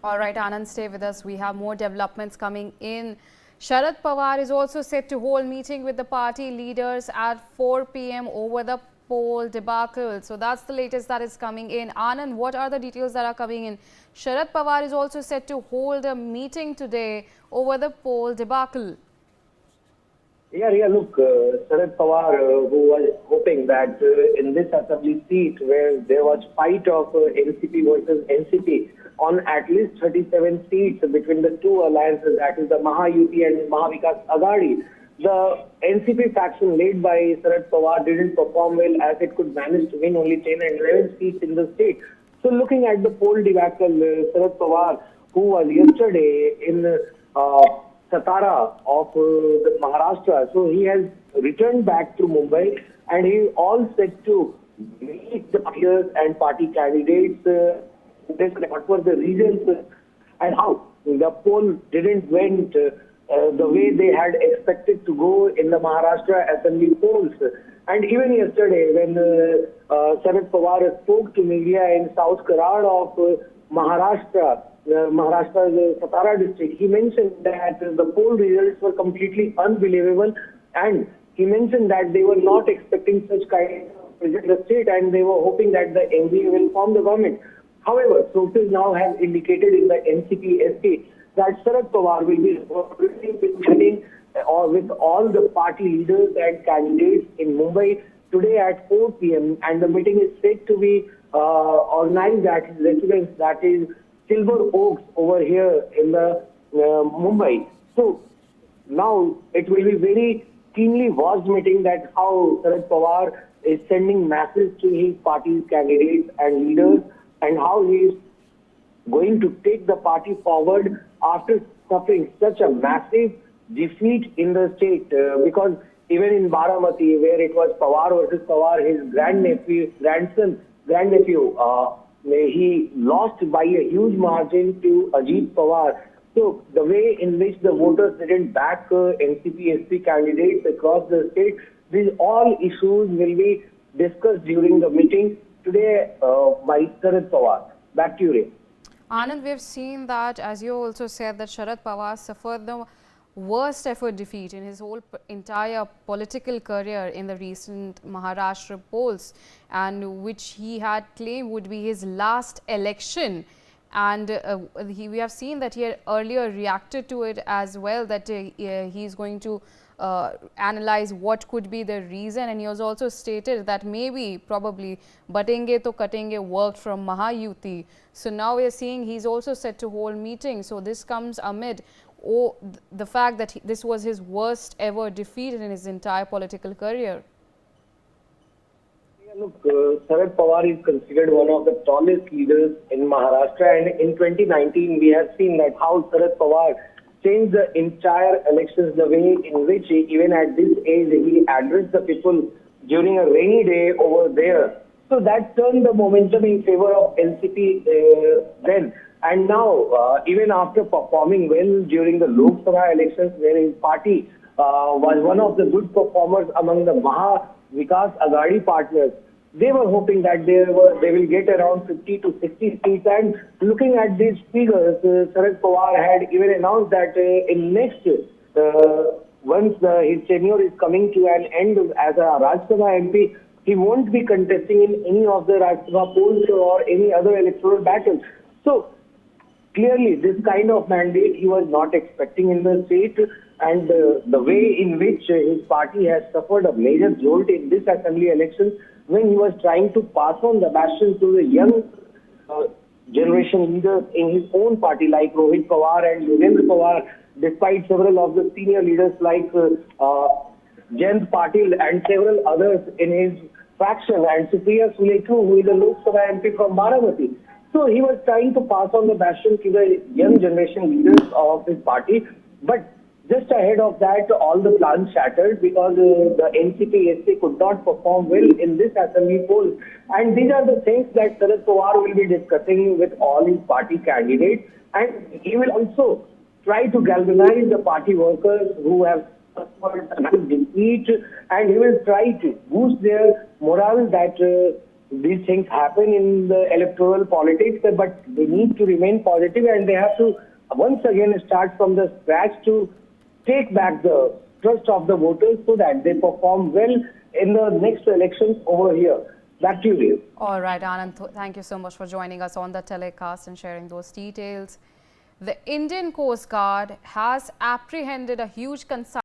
All right, Anand, stay with us. We have more developments coming in. Sharad Pawar is also set to hold meeting with the party leaders at 4 p.m. over the poll debacle. So that's the latest that is coming in. Anand, what are the details that are coming in? Sharad Pawar is also set to hold a meeting today over the poll debacle. Yeah, look, Sharad Pawar, who was hoping that in this assembly seat where there was fight of NCP versus NCP on at least 37 seats between the two alliances, that is the Mahayuti and Mahavikas Aghadi, the NCP faction led by Sharad Pawar didn't perform well as it could manage to win only 10 and 11 seats in the state. So looking at the poll debacle, Sharad Pawar, who was yesterday in Satara of the Maharashtra. So he has returned back to Mumbai and he is all set to meet the peers and party candidates. What were the reasons and how the poll didn't went the way they had expected to go in the Maharashtra assembly polls. And even yesterday when Sharad Pawar spoke to media in South Karad of Maharashtra, Maharashtra's Satara district, he mentioned that the poll results were completely unbelievable and he mentioned that they were not expecting such kind of result in the state and they were hoping that the NDA will form the government. However, sources now have indicated in the NCP that Sharad Pawar will be meeting with all the party leaders and candidates in Mumbai today at 4 p.m. and the meeting is said to be organized at his residence, that is Silver Oaks over here in the Mumbai. So now it will be very keenly watched meeting that how Sharad Pawar is sending messages to his party's candidates and leaders and how he is going to take the party forward after suffering such a massive defeat in the state. Because even in Baramati, where it was Pawar versus Pawar, his grandnephew, he lost by a huge margin to Ajit Pawar. So the way in which the voters didn't back NCP candidates across the state, these all issues will be discussed during the meeting today by Sharad Pawar. Back to you, Ray. Anand, we have seen that, as you also said, that Sharad Pawar suffered the worst ever defeat in his whole entire political career in the recent Maharashtra polls, and which he had claimed would be his last election. And we have seen that he had earlier reacted to it as well, that he is going to analyze what could be the reason, and he has also stated that maybe probably batenge to katenge worked from Mahayuti. So now we are seeing he's also set to hold meeting. So this comes amid the fact that this was his worst ever defeat in his entire political career. Yeah, look, Sharad Pawar is considered one of the tallest leaders in Maharashtra, and in 2019 we have seen that how Sharad Pawar changed the entire elections, the way in which even at this age he addressed the people during a rainy day over there. So that turned the momentum in favor of NCP then. And now, even after performing well during the Lok Sabha elections, where his party was one of the good performers among the Mahavikas Aghadi partners, they were hoping that they will get around 50 to 60 seats. And looking at these figures, Sharad Pawar had even announced that in next year, once his tenure is coming to an end as a Rajya Sabha MP, he won't be contesting in any of the Rajya Sabha polls or any other electoral battles. So clearly, this kind of mandate he was not expecting in the state, and the way in which his party has suffered a major jolt in this assembly elections when he was trying to pass on the bastion to the young generation leaders in his own party like Rohit Pawar and Yogendra Pawar, despite several of the senior leaders like Jayant Patil and several others in his faction, and Supriya Sule, who is a Lok Sabha MP from Baramati. So he was trying to pass on the bastion to the young generation leaders of his party. But just ahead of that, all the plans shattered because the NCP could not perform well in this assembly poll. And these are the things that Sharad Pawar will be discussing with all his party candidates. And he will also try to galvanize the party workers who have suffered a defeat, and he will try to boost their morale that these things happen in the electoral politics, but they need to remain positive and they have to once again start from the scratch to take back the trust of the voters so that they perform well in the next elections over here. Back to you, Dev. All right, Anand, thank you so much for joining us on the telecast and sharing those details. The Indian Coast Guard has apprehended a huge consignment